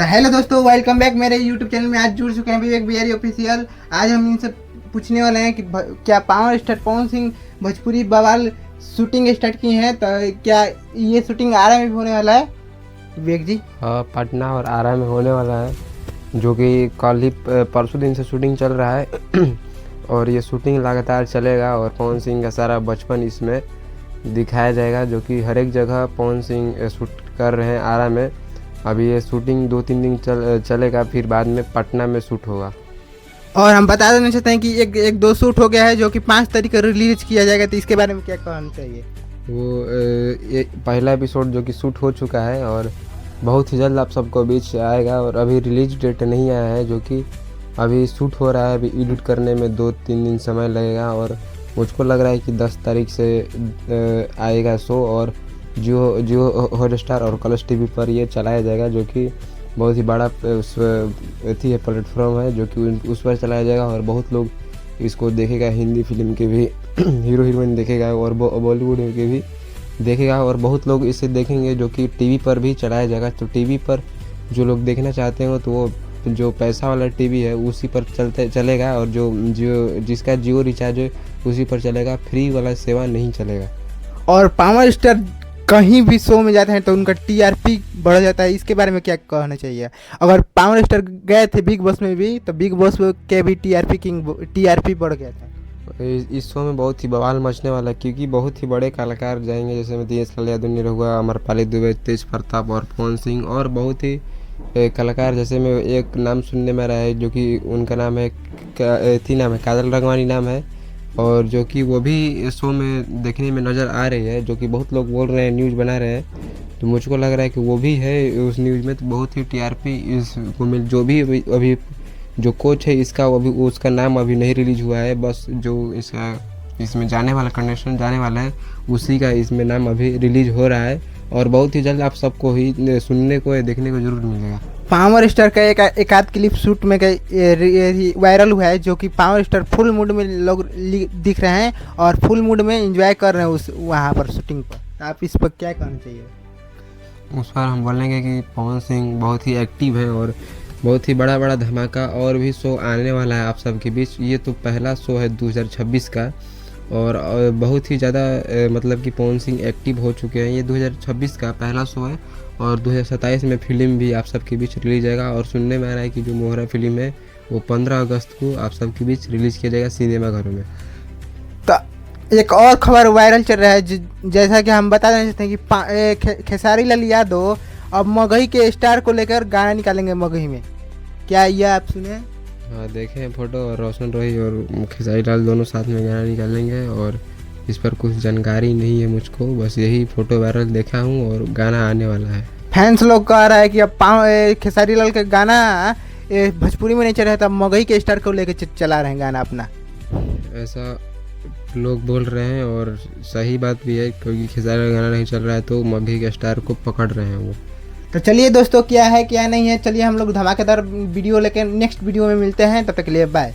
तो हेलो दोस्तों, welcome back मेरे यूट्यूब चैनल में। आज जुड़ चुके हैं विवेक बिहारी ऑफिशियल। आज हम इनसे पूछने वाले हैं कि क्या पावर स्टार पवन सिंह भोजपुरी बवाल शूटिंग स्टार्ट की है, तो क्या ये शूटिंग आरा में भी होने वाला है विवेक जी? हाँ, पटना और आरा में होने वाला है, जो कि कल ही परसों दिन से शूटिंग चल रहा है और ये शूटिंग लगातार चलेगा और पवन सिंह का सारा बचपन इसमें दिखाया जाएगा, जो कि हर एक जगह पवन सिंह शूट कर रहे हैं आरा में। अभी ये शूटिंग 2-3 दिन चलेगा, फिर बाद में पटना में शूट होगा। और हम बता देना चाहते हैं कि एक दो शूट हो गया है, जो कि 5 तारीख को रिलीज किया जाएगा, तो इसके बारे में क्या कहना चाहिए? वो ये पहला एपिसोड जो कि शूट हो चुका है और बहुत ही जल्द आप सबको बीच आएगा। और अभी रिलीज डेट नहीं आया है, जो कि अभी शूट हो रहा है। अभी एडिट करने में 2-3 दिन समय लगेगा और मुझको लग रहा है कि 10 तारीख से आएगा शो। और जियो हॉटस्टार और कलर्स टीवी पर ये चलाया जाएगा, जो कि बहुत ही बड़ा अथी है, प्लेटफॉर्म है, जो कि उस पर चलाया जाएगा और बहुत लोग इसको देखेगा। हिंदी फिल्म के भी हीरो हीरोइन देखेगा और बॉलीवुड के भी देखेगा और बहुत लोग इसे देखेंगे, जो कि टीवी पर भी चलाया जाएगा। तो टीवी पर जो लोग देखना चाहते हो तो वो जो पैसा वाला टीवी है उसी पर चलेगा, और जो जिसका जियो रिचार्ज है उसी पर चलेगा। फ्री वाला सेवा नहीं चलेगा। और पावर स्टार कहीं भी शो में जाते हैं तो उनका टीआरपी बढ़ जाता है, इसके बारे में क्या कहना चाहिए? अगर पावर स्टार गए थे बिग बॉस में भी, तो बिग बॉस के भी टीआरपी बढ़ गया था। इस शो में बहुत ही बवाल मचने वाला है, क्योंकि बहुत ही बड़े कलाकार जाएंगे, जैसे में दिनेश यादव रहुआ, अमरपाली दुबे, तेज प्रताप और पवन सिंह, और बहुत ही कलाकार। जैसे में एक नाम सुनने में रहा है, जो कि उनका नाम है काजल रंगवानी नाम है, और जो कि वो भी शो में देखने में नज़र आ रही है, जो कि बहुत लोग बोल रहे हैं, न्यूज़ बना रहे हैं। तो मुझको लग रहा है कि वो भी है उस न्यूज़ में। तो बहुत ही टीआरपी इसको मिल, जो भी अभी जो कोच है इसका, वो भी उसका नाम अभी नहीं रिलीज हुआ है। बस जो इसमें जाने वाला कंडीशन जाने वाला है उसी का इसमें नाम अभी रिलीज हो रहा है, और बहुत ही जल्द आप सबको ही सुनने को देखने को जरूर मिलेगा। पावर स्टार का एक आध क्लिप शूट में वायरल हुआ है, जो कि पावर स्टार फुल मूड में लोग दिख रहे हैं और फुल मूड में एंजॉय कर रहे हैं उस वहाँ पर शूटिंग पर। तो आप इस पर क्या कहना चाहिए? उस पर हम बोलेंगे कि पवन सिंह बहुत ही एक्टिव है और बहुत ही बड़ा बड़ा धमाका और भी शो आने वाला है आप सबके बीच। ये तो पहला शो है 2026 का, और बहुत ही ज़्यादा मतलब कि पवन सिंह एक्टिव हो चुके हैं। ये 2026 का पहला शो है और 2027 में फिल्म भी आप सबके बीच रिलीज जाएगा। और सुनने में आ रहा है कि जो मोहरा फिल्म है वो 15 अगस्त को आप सबके बीच रिलीज़ किया जाएगा सिनेमाघरों में। तो एक और खबर वायरल चल रहा है, जैसा कि हम बता देना चाहते हैं कि खेसारी लाल यादव अब मगही के स्टार को लेकर गाना निकालेंगे मगही में। क्या यह आप सुने? हाँ, देखे हैं फोटो, और रोशन रोही और खेसारी लाल दोनों साथ में गाना निकालेंगे, और इस पर कुछ जानकारी नहीं है मुझको, बस यही फोटो वायरल देखा हूँ और गाना आने वाला है। फैंस लोग कह रहा है कि अब खेसारी लाल का गाना भोजपुरी में नहीं चल रहा है, तो मगही के स्टार को लेकर चला रहे हैं गाना अपना, ऐसा लोग बोल रहे हैं और सही बात भी है, क्योंकि खेसारी लाल गाना नहीं चल रहा है तो मगही के स्टार को पकड़ रहे हैं वो। तो चलिए दोस्तों, क्या है क्या नहीं है, चलिए हम लोग धमाकेदार वीडियो लेकर नेक्स्ट वीडियो में मिलते हैं। तब तक के लिए बाय।